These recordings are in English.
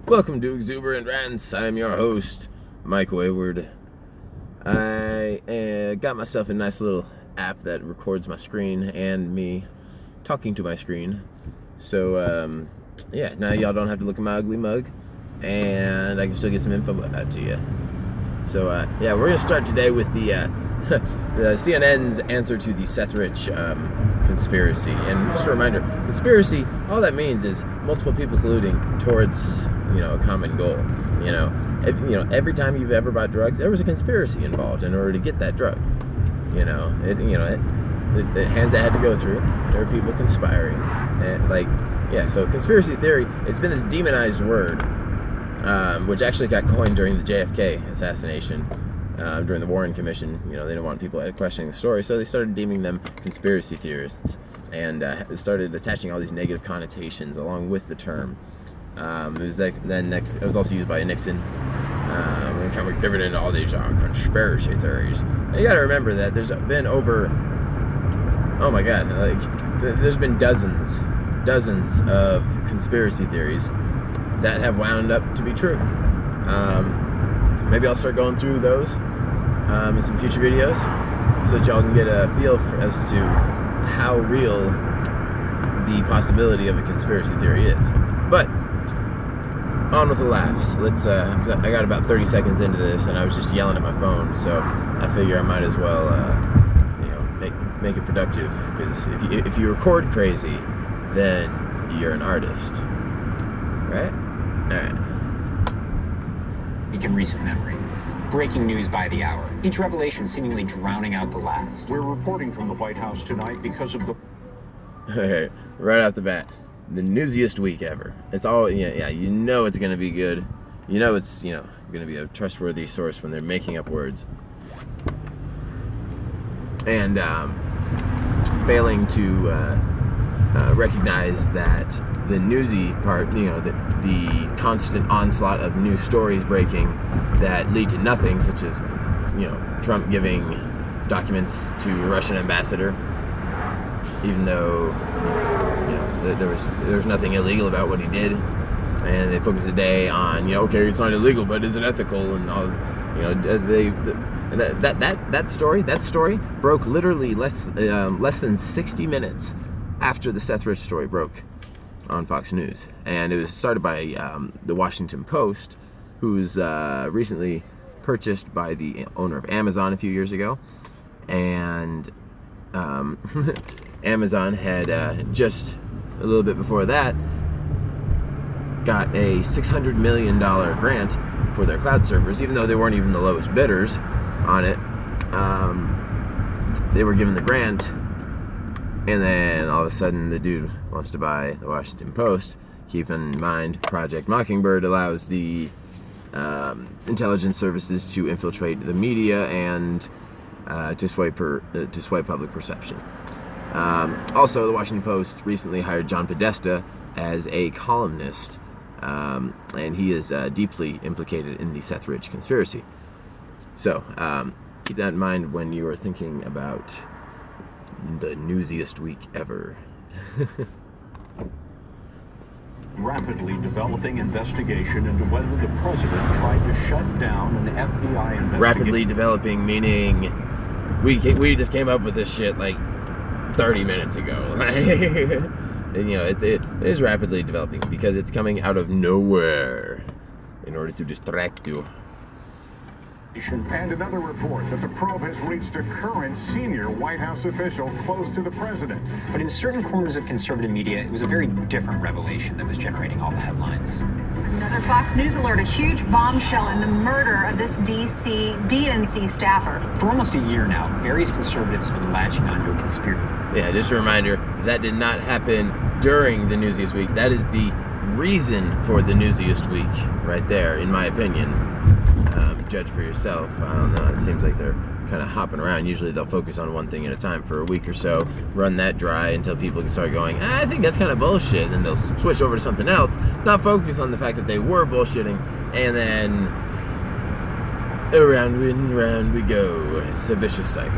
Welcome to Exuberant Rants. I'm your host, Mike Wayward. I got myself a nice little app that records my screen and me talking to my screen. So, now y'all don't have to look at my ugly mug, and I can still get some info out to you. So, we're going to start today with the CNN's answer to the Seth Rich conspiracy. And just a reminder, conspiracy, all that means is multiple people colluding towards, a common goal. Every time you've ever bought drugs, there was a conspiracy involved in order to get that drug. The hands that had to go through, there were people conspiring. And so conspiracy theory, it's been this demonized word, which actually got coined during the JFK assassination, during the Warren Commission. They didn't want people questioning the story, so they started deeming them conspiracy theorists, and started attaching all these negative connotations along with the term. It was also used by Nixon. We kind of given into all these conspiracy theories. And you got to remember that there's been there's been dozens of conspiracy theories that have wound up to be true. Maybe I'll start going through those in some future videos, so that y'all can get a feel as to how real the possibility of a conspiracy theory is. But on with the laughs. I got about 30 seconds into this, and I was just yelling at my phone, so I figure I might as well, make it productive. Because if you record crazy, then you're an artist, right? All right. In recent memory. Breaking news by the hour. Each revelation seemingly drowning out the last. We're reporting from the White House tonight because of the... Okay, right off the bat, the newsiest week ever. It's all, it's going to be good. It's, going to be a trustworthy source when they're making up words. And failing to recognize that the newsy part, the constant onslaught of new stories breaking that lead to nothing, such as, Trump giving documents to a Russian ambassador, even though, there was nothing illegal about what he did, and they focused the day on, it's not illegal, but is it ethical, and all, that story broke literally less than 60 minutes after the Seth Rich story broke on Fox News, and it was started by the Washington Post, who's recently purchased by the owner of Amazon a few years ago, and Amazon had just a little bit before that got a $600 million grant for their cloud servers, even though they weren't even the lowest bidders on it. They were given the grant, and then all of a sudden the dude wants to buy the Washington Post. Keep in mind, Project Mockingbird allows the intelligence services to infiltrate the media and to sway public perception. Also, the Washington Post recently hired John Podesta as a columnist, and he is deeply implicated in the Seth Rich conspiracy. So, keep that in mind when you are thinking about the newsiest week ever. rapidly developing investigation into whether the president tried to shut down an FBI investigation. Rapidly developing meaning we just came up with this shit like 30 minutes ago. It is rapidly developing because it's coming out of nowhere in order to distract you. And another report that the probe has reached a current senior White House official close to the president. But in certain corners of conservative media, it was a very different revelation that was generating all the headlines. Another Fox News alert, a huge bombshell in the murder of this DNC staffer. For almost a year now, various conservatives have been latching onto a conspiracy. Yeah, just a reminder, that did not happen during the newsiest week. That is the reason for the newsiest week right there, in my opinion. Judge for yourself. I don't know. It seems like they're kind of hopping around. Usually they'll focus on one thing at a time for a week or so, run that dry until people can start going, I think that's kind of bullshit. Then they'll switch over to something else, not focus on the fact that they were bullshitting, and then around and round we go. It's a vicious cycle.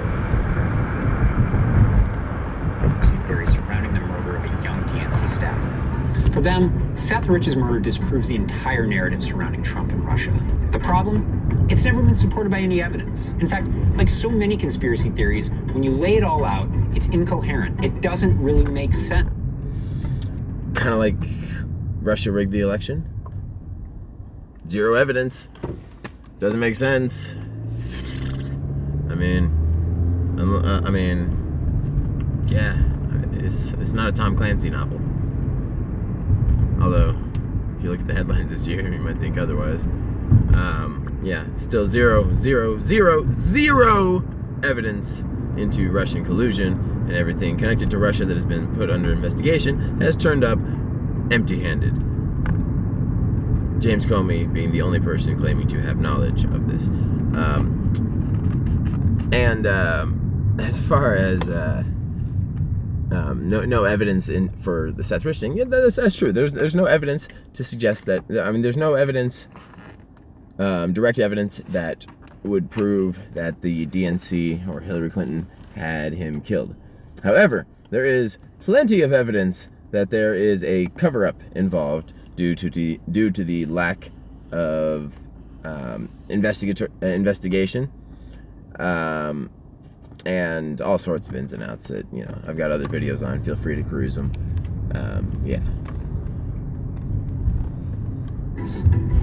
Theories surrounding the murder of a young DNC staffer. For them, Seth Rich's murder disproves the entire narrative surrounding Trump and Russia. The problem? It's never been supported by any evidence. In fact, like so many conspiracy theories, when you lay it all out, it's incoherent. It doesn't really make sense. Kind of like Russia rigged the election. Zero evidence. Doesn't make sense. I mean, yeah, it's not a Tom Clancy novel. Although, if you look at the headlines this year, you might think otherwise. Yeah, still zero evidence into Russian collusion, and everything connected to Russia that has been put under investigation has turned up empty-handed. James Comey being the only person claiming to have knowledge of this. As far as no evidence for the Seth Rich thing, yeah, that's true. There's no evidence to suggest that. I mean, there's no evidence, direct evidence that would prove that the DNC or Hillary Clinton had him killed. However, there is plenty of evidence that there is a cover-up involved due to the lack of investigation, and all sorts of ins and outs that, you know, I've got other videos on. Feel free to peruse them. Yeah.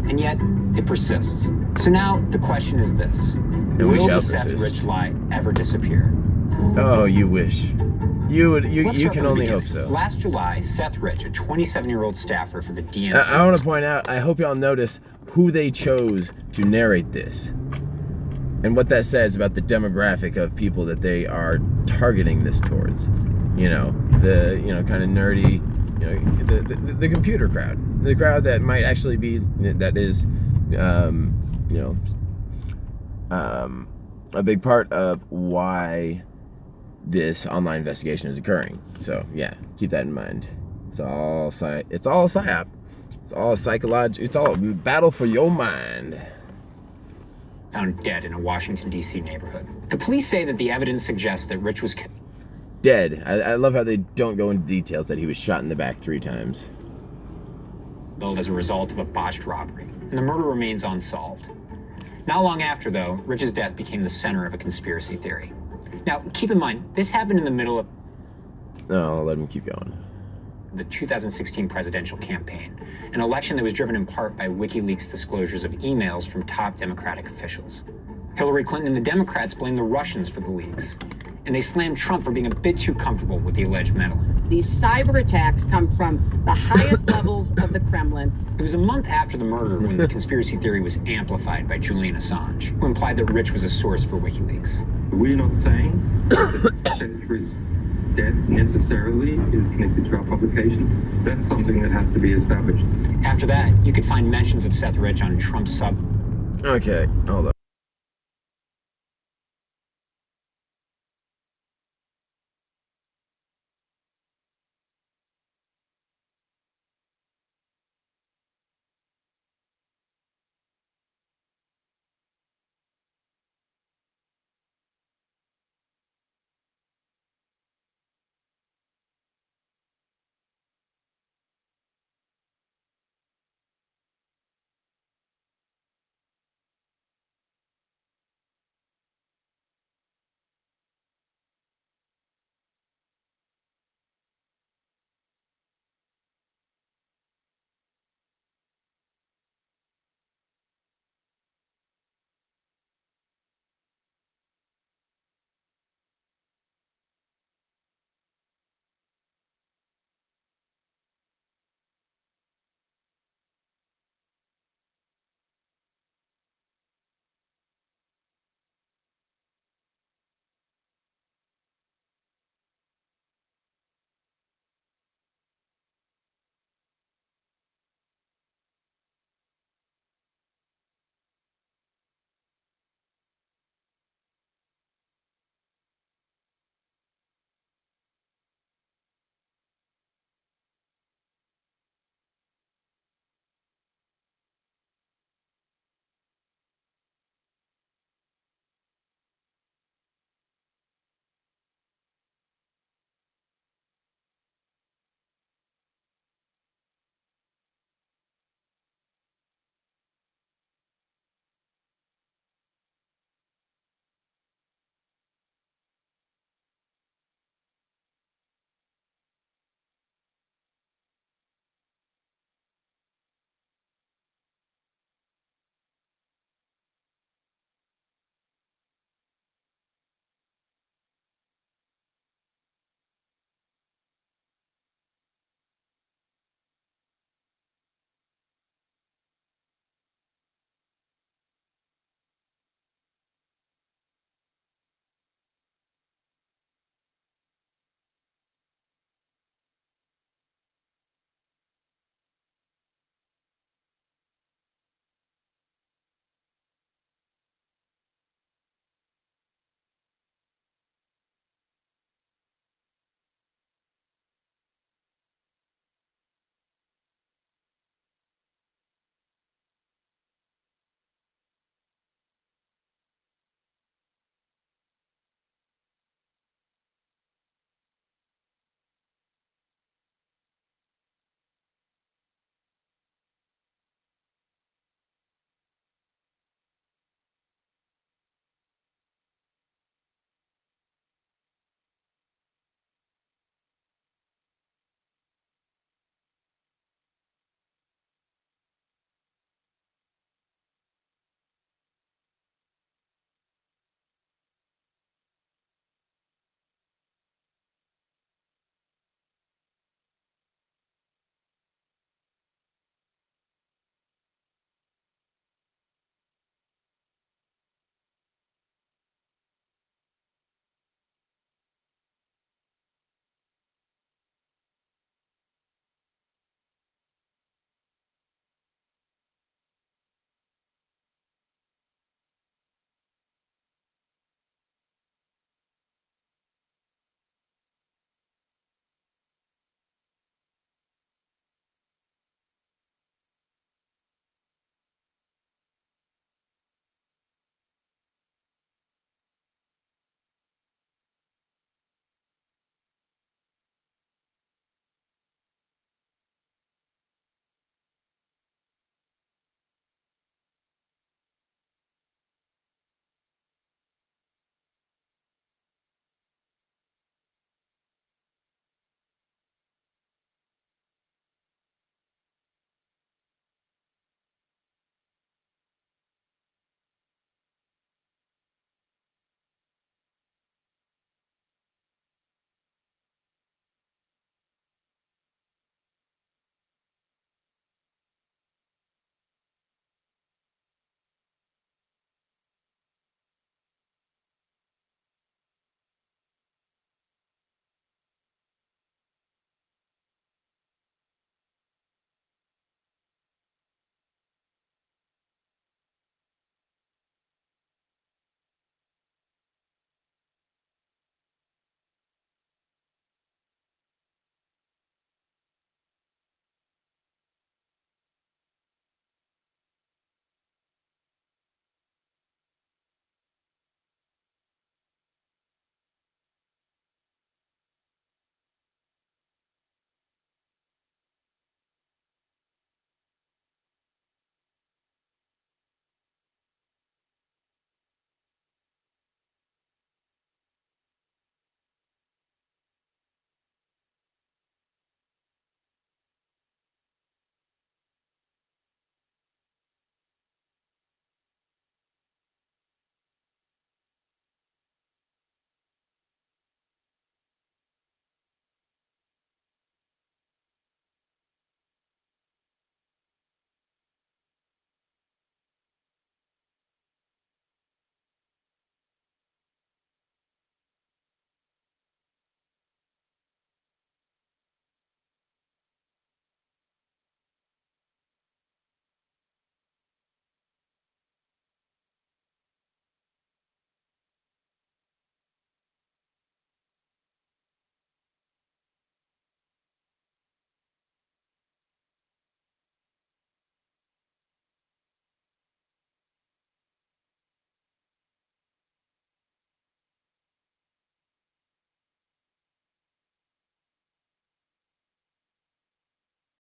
And yet, it persists. So now, the question is this. And we Will shall the Seth persist. Rich lie ever disappear? Oh, you wish. You Let's can start from the only beginning. hope so. Last July, Seth Rich, a 27-year-old staffer for the DNC... I want to point out, I hope y'all notice who they chose to narrate this, and what that says about the demographic of people that they are targeting this towards. You know, the, you know, kind of nerdy, you know, the computer crowd, the crowd that might actually be, that is, you know, a big part of why this online investigation is occurring. So yeah, keep that in mind. It's all psyop. It's all psychological. It's all a battle for your mind. found dead in a Washington, D.C. neighborhood. The police say that the evidence suggests that Rich was Dead. I love how they don't go into details that he was shot in the back 3 times. killed as a result of a botched robbery, and the murder remains unsolved. Not long after, though, Rich's death became the center of a conspiracy theory. Now, keep in mind, this happened in the middle of No, I'll let him keep going. the 2016 presidential campaign, an election that was driven in part by WikiLeaks disclosures of emails from top Democratic officials. Hillary Clinton and the Democrats blamed the Russians for the leaks, and they slammed Trump for being a bit too comfortable with the alleged meddling. These cyber attacks come from the highest levels of the Kremlin. It was a month after the murder when the conspiracy theory was amplified by Julian Assange, who implied that Rich was a source for WikiLeaks. We're not saying that Senator's death necessarily is connected to our publications. That's something that has to be established. After that, you could find mentions of Seth Rich on Trump's sub. Okay, hold